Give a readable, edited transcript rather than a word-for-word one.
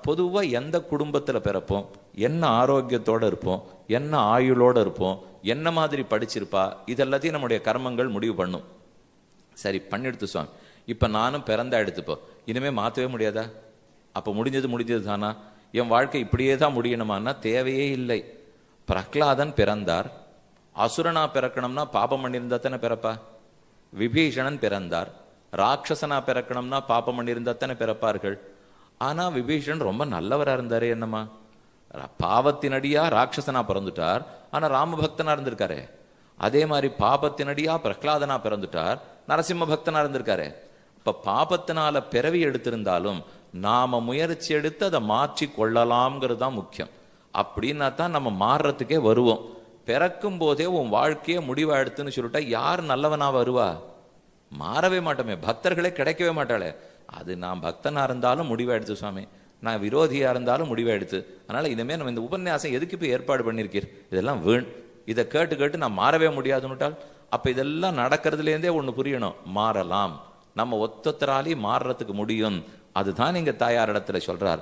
பொதுவாக எந்த குடும்பத்தில் பிறப்போம், என்ன ஆரோக்கியத்தோடு இருப்போம், என்ன ஆயுளோடு இருப்போம், என்ன மாதிரி படிச்சிருப்பா, இதெல்லாத்தையும் நம்முடைய கர்மங்கள் முடிவு பண்ணும். சரி பண்ணிடுத்து சுவாமி, இப்போ நானும் பிறந்தா எடுத்துப்போ, இனிமேல் மாற்றவே முடியாதா? அப்போ முடிஞ்சது தானா? என் வாழ்க்கை இப்படியே தான் முடியணுமான்னா தேவையே இல்லை. பிரகலாதன் பிறந்தார், அசுரனா பிறக்கணும்னா பாபம் பண்ணியிருந்தா தானே பிறப்பா. விபீஷணன் பிறந்தார், ராட்சசனா பிறக்கணும்னா பாபம் பண்ணியிருந்தா தானே பிறப்பார்கள். ஆனா விபீஷணன் ரொம்ப நல்லவரா இருந்தாரு, என்னம்மா பாவத்தினடியா ராட்சசனா பிறந்துட்டார், ஆனா ராமபக்தனா இருந்திருக்காரு. அதே மாதிரி பாபத்தினடியா பிரகலாதனா பிறந்துட்டார், நரசிம்ம பக்தனா இருந்திருக்காரு. இப்ப பாபத்தினால பிறவி எடுத்திருந்தாலும் நாம முயற்சி எடுத்து அதை மாற்றி கொள்ளலாம்ங்கிறது தான் முக்கியம். அப்படின்னா தான் நம்ம மாறுறதுக்கே வருவோம். பிறக்கும் போதே உன் வாழ்க்கையை முடிவா எடுத்துன்னு சொல்லிட்டா யார் நல்லவனா வருவா? மாறவே மாட்டோமே, பக்தர்களே கிடைக்கவே மாட்டாளே. அது நான் பக்தனா இருந்தாலும் முடிவா எடுத்து சுவாமி, நான் விரோதியா இருந்தாலும் முடிவா எடுத்து. அதனால இனிமே நம்ம இந்த உபன்யாசம் எதுக்கு இப்போ ஏற்பாடு பண்ணியிருக்கீர்? இதெல்லாம் வீண். இதை கேட்டு கேட்டு நான் மாறவே முடியாதுன்னுட்டால் அப்ப இதெல்லாம் நடக்கிறதுலேருந்தே ஒன்று புரியணும், மாறலாம், நம்ம ஒத்தராலையும் மாறுறதுக்கு முடியும். அதுதான் நீங்க தாயார் இடத்துல சொல்றார்.